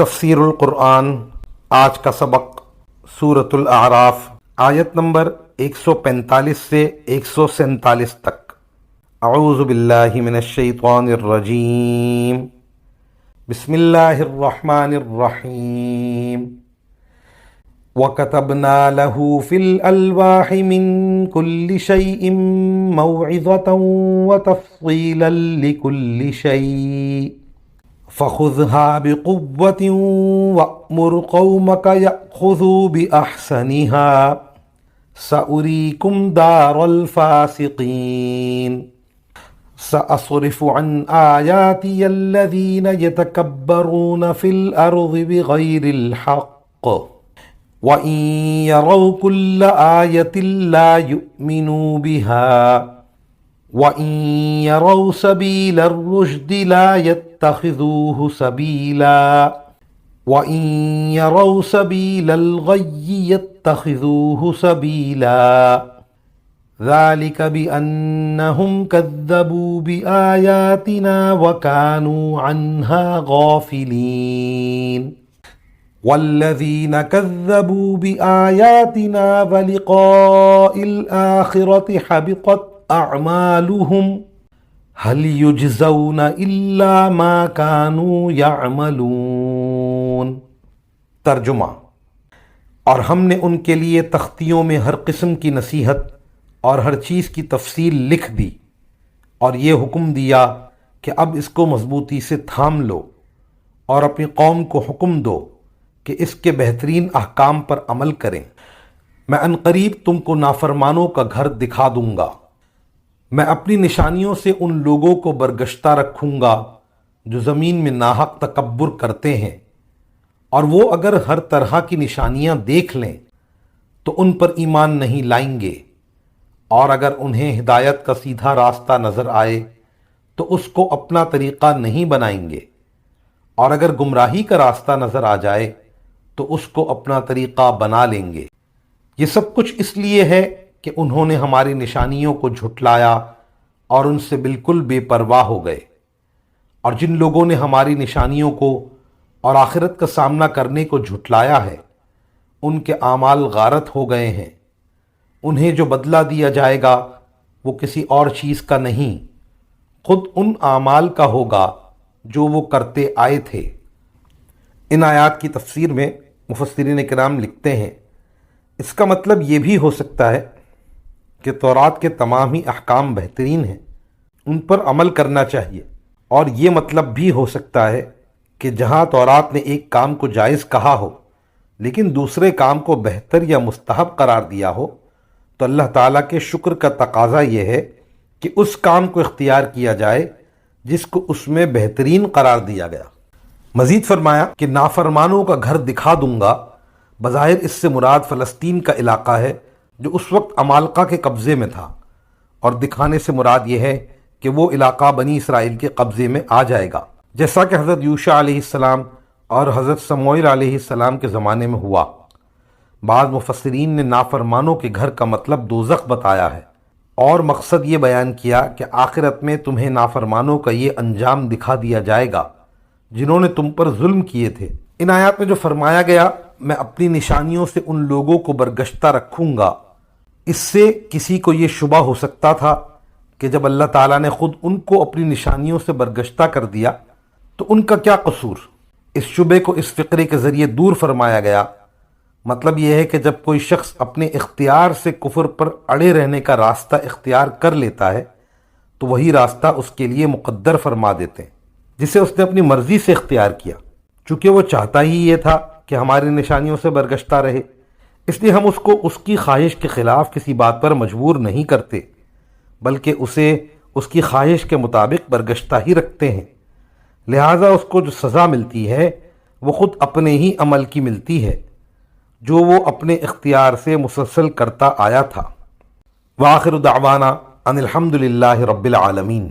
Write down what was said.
تفسیر القرآن آج کا سبق سورۃ الاعراف آیت نمبر 145 سے 147 تک۔ اعوذ باللہ من الشیطان الرجیم، بسم اللہ الرحمن الرحیم۔ وَكَتَبْنَا لَهُ فِي الْأَلْوَاحِ مِنْ كُلِّ شَيْءٍ مَوْعِظَةً وَتَفْصِيلًا لِكُلِّ شَيْءٍ فَخُذْهَا بِقُوَّةٍ وَأْمُرْ قَوْمَكَ يَأْخُذُوا بِأَحْسَنِهَا سَأُرِيكُمْ دَارَ الْفَاسِقِينَ۔ سَأَصْرِفُ عَنْ آيَاتِيَ الَّذِينَ يَتَكَبَّرُونَ فِي الْأَرْضِ بِغَيْرِ الْحَقِّ وَإِنْ يَرَوْا كُلَّ آيَةٍ لَا يُؤْمِنُوا بِهَا وَإِنْ يَرَوْا سَبِيلَ الرُّشْدِ لَا يَتَّخِذُوهُ سَبِيلًا وَإِنْ يَرَوْا سَبِيلَ الْغَيِّ يَتَّخِذُوهُ سَبِيلًا ذَلِكَ بِأَنَّهُمْ كَذَّبُوا بِآيَاتِنَا وَكَانُوا عَنْهَا غَافِلِينَ۔ وَالَّذِينَ كَذَّبُوا بِآيَاتِنَا وَلِقَاءِ الْآخِرَةِ حَبِطَتْ أَعْمَالُهُمْ هَلْ يُجْزَوْنَ إِلَّا مَا كَانُوا يَعْمَلُونَ۔ ترجمہ۔ اور ہم نے ان کے لیے تختیوں میں ہر قسم کی نصیحت اور ہر چیز کی تفصیل لکھ دی، اور یہ حکم دیا کہ اب اس کو مضبوطی سے تھام لو اور اپنی قوم کو حکم دو کہ اس کے بہترین احکام پر عمل کریں۔ میں عنقریب تم کو نافرمانوں کا گھر دکھا دوں گا۔ میں اپنی نشانیوں سے ان لوگوں کو برگشتہ رکھوں گا جو زمین میں ناحق تکبر کرتے ہیں، اور وہ اگر ہر طرح کی نشانیاں دیکھ لیں تو ان پر ایمان نہیں لائیں گے، اور اگر انہیں ہدایت کا سیدھا راستہ نظر آئے تو اس کو اپنا طریقہ نہیں بنائیں گے، اور اگر گمراہی کا راستہ نظر آ جائے تو اس کو اپنا طریقہ بنا لیں گے۔ یہ سب کچھ اس لیے ہے کہ انہوں نے ہماری نشانیوں کو جھٹلایا اور ان سے بالکل بے پرواہ ہو گئے، اور جن لوگوں نے ہماری نشانیوں کو اور آخرت کا سامنا کرنے کو جھٹلایا ہے ان کے اعمال غارت ہو گئے ہیں۔ انہیں جو بدلہ دیا جائے گا وہ کسی اور چیز کا نہیں، خود ان اعمال کا ہوگا جو وہ کرتے آئے تھے۔ ان آیات کی تفسیر میں مفسرین کرام لکھتے ہیں اس کا مطلب یہ بھی ہو سکتا ہے کہ تورات کے تمام ہی احکام بہترین ہیں، ان پر عمل کرنا چاہیے، اور یہ مطلب بھی ہو سکتا ہے کہ جہاں تورات نے ایک کام کو جائز کہا ہو لیکن دوسرے کام کو بہتر یا مستحب قرار دیا ہو تو اللہ تعالیٰ کے شکر کا تقاضا یہ ہے کہ اس کام کو اختیار کیا جائے جس کو اس میں بہترین قرار دیا گیا۔ مزید فرمایا کہ نافرمانوں کا گھر دکھا دوں گا، بظاہر اس سے مراد فلسطین کا علاقہ ہے جو اس وقت عمالقہ کے قبضے میں تھا، اور دکھانے سے مراد یہ ہے کہ وہ علاقہ بنی اسرائیل کے قبضے میں آ جائے گا، جیسا کہ حضرت یوشع علیہ السلام اور حضرت سموئیل علیہ السلام کے زمانے میں ہوا۔ بعض مفسرین نے نافرمانوں کے گھر کا مطلب دوزخ بتایا ہے، اور مقصد یہ بیان کیا کہ آخرت میں تمہیں نافرمانوں کا یہ انجام دکھا دیا جائے گا جنہوں نے تم پر ظلم کیے تھے۔ ان آیات میں جو فرمایا گیا میں اپنی نشانیوں سے ان لوگوں کو برگشتہ رکھوں گا، اس سے کسی کو یہ شبہ ہو سکتا تھا کہ جب اللہ تعالیٰ نے خود ان کو اپنی نشانیوں سے برگشتہ کر دیا تو ان کا کیا قصور۔ اس شبے کو اس فقرے کے ذریعے دور فرمایا گیا۔ مطلب یہ ہے کہ جب کوئی شخص اپنے اختیار سے کفر پر اڑے رہنے کا راستہ اختیار کر لیتا ہے تو وہی راستہ اس کے لیے مقدر فرما دیتے ہیں جسے اس نے اپنی مرضی سے اختیار کیا، چونکہ وہ چاہتا ہی یہ تھا کہ ہماری نشانیوں سے برگشتہ رہے، اس لیے ہم اس کو اس کی خواہش کے خلاف کسی بات پر مجبور نہیں کرتے بلکہ اسے اس کی خواہش کے مطابق برگشتہ ہی رکھتے ہیں۔ لہٰذا اس کو جو سزا ملتی ہے وہ خود اپنے ہی عمل کی ملتی ہے جو وہ اپنے اختیار سے مسلسل کرتا آیا تھا۔ وآخر دعوانا ان الحمد للہ رب العالمین۔